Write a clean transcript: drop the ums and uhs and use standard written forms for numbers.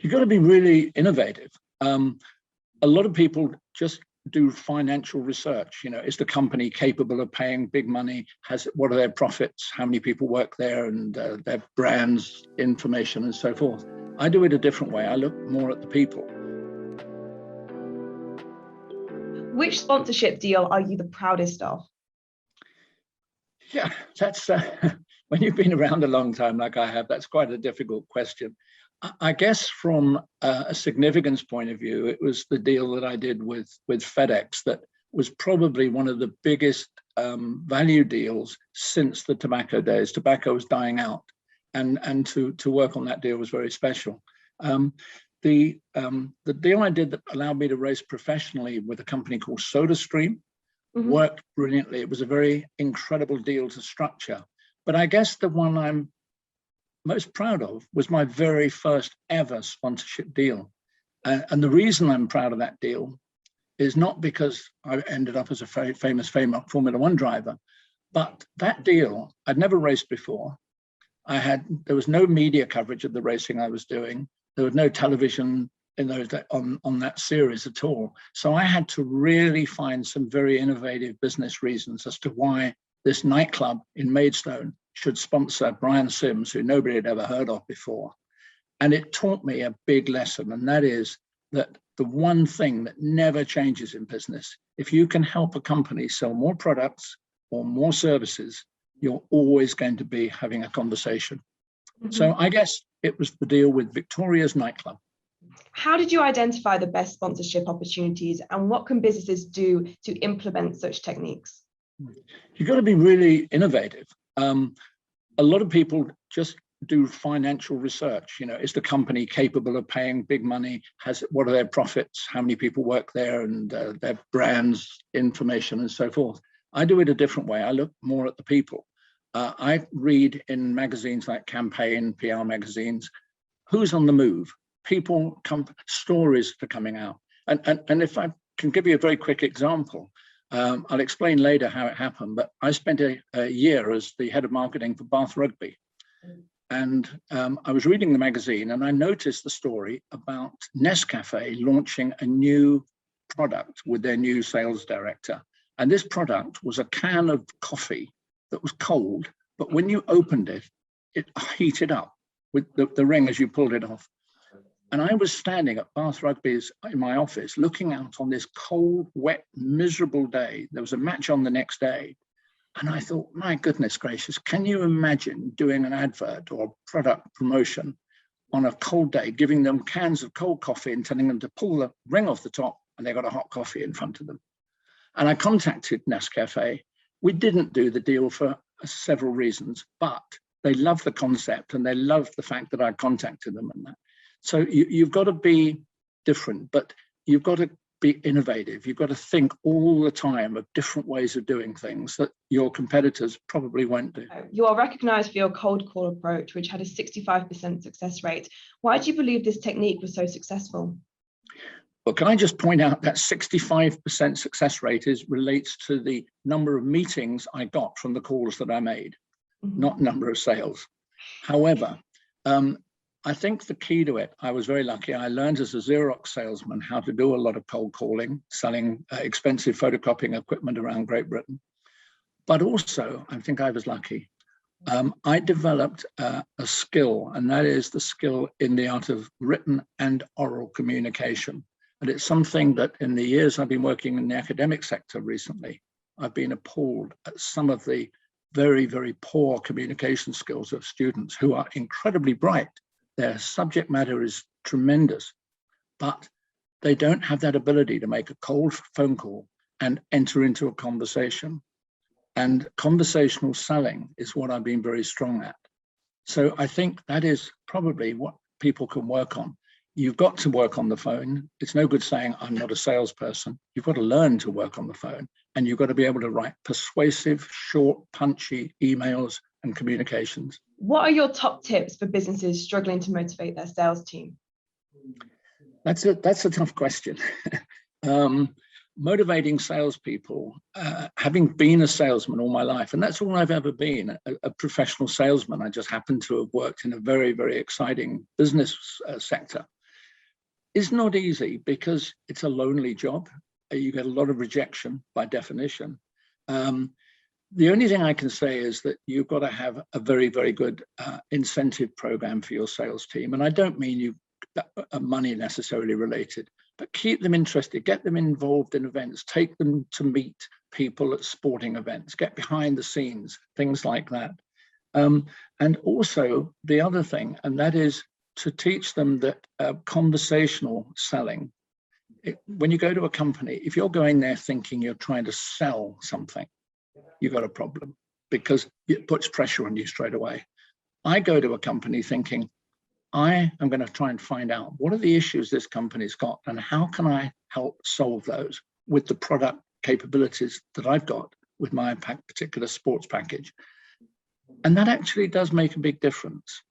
You've got to be really innovative. A lot of people just do financial research. Is the company capable of paying big money? What are their profits? How many people work there? And their brands, information, and so forth. I do it a different way. I look more at the people. Which sponsorship deal are you the proudest of? Yeah, that's when you've been around a long time like I have, that's quite a difficult question. I guess from a significance point of view, it was the deal that I did with FedEx that was probably one of the biggest value deals since the tobacco days. Tobacco was dying out, and to work on that deal was very special. The deal I did that allowed me to race professionally with a company called SodaStream worked brilliantly. It was a very incredible deal to structure. But I guess the one I'm most proud of was my very first ever sponsorship deal. And the reason I'm proud of that deal is not because I ended up as a famous Formula One driver, but that deal, I'd never raced before. There was no media coverage of the racing I was doing. There was no television in those on that series at all. So I had to really find some very innovative business reasons as to why this nightclub in Maidstone should sponsor Brian Sims, who nobody had ever heard of before. And it taught me a big lesson, and that is that the one thing that never changes in business, if you can help a company sell more products or more services, you're always going to be having a conversation. So I guess it was the deal with Victoria's nightclub. How did you identify the best sponsorship opportunities, and what can businesses do to implement such techniques? You've got to be really innovative. A lot of people just do financial research. Is the company capable of paying big money? What are their profits? How many people work there? And their brands, information, and so forth. I do it a different way. I look more at the people. I read in magazines like Campaign, PR magazines, who's on the move. People, stories are coming out. And if I can give you a very quick example, I'll explain later how it happened, but I spent a year as the head of marketing for Bath Rugby. And I was reading the magazine and I noticed the story about Nescafe launching a new product with their new sales director. And this product was a can of coffee that was cold, but when you opened it, it heated up with the ring as you pulled it off. And I was standing at Bath Rugby's in my office, looking out on this cold, wet, miserable day. There was a match on the next day. And I thought, my goodness gracious, can you imagine doing an advert or product promotion on a cold day, giving them cans of cold coffee and telling them to pull the ring off the top and they got a hot coffee in front of them. And I contacted Nescafe. We didn't do the deal for several reasons, but they loved the concept and they loved the fact that I contacted them and that. So you've got to be different, but you've got to be innovative. You've got to think all the time of different ways of doing things that your competitors probably won't do. You are recognized for your cold call approach, which had a 65% success rate. Why do you believe this technique was so successful? Well, can I just point out that 65% success rate relates to the number of meetings I got from the calls that I made, not number of sales. However, I think the key to it, I was very lucky. I learned as a Xerox salesman how to do a lot of cold calling, selling expensive photocopying equipment around Great Britain. But also, I think I was lucky. I developed a skill, and that is the skill in the art of written and oral communication. And it's something that in the years I've been working in the academic sector recently, I've been appalled at some of the very, very poor communication skills of students who are incredibly bright. Their subject matter is tremendous, but they don't have that ability to make a cold phone call and enter into a conversation. And conversational selling is what I've been very strong at. So I think that is probably what people can work on. You've got to work on the phone. It's no good saying, I'm not a salesperson. You've got to learn to work on the phone, and you've got to be able to write persuasive, short, punchy emails and communications. What are your top tips for businesses struggling to motivate their sales team? That's a tough question. Motivating salespeople, having been a salesman all my life, and that's all I've ever been, a professional salesman. I just happen to have worked in a very, very exciting business sector. is not easy because it's a lonely job. You get a lot of rejection by definition. The only thing I can say is that you've got to have a very, very good incentive program for your sales team. And I don't mean money necessarily related, but keep them interested, get them involved in events, take them to meet people at sporting events, get behind the scenes, things like that. And also the other thing, and that is to teach them that conversational selling. When you go to a company, if you're going there thinking you're trying to sell something, you've got a problem because it puts pressure on you straight away. I go to a company thinking, I am going to try and find out what are the issues this company's got and how can I help solve those with the product capabilities that I've got with my particular sports package. And that actually does make a big difference.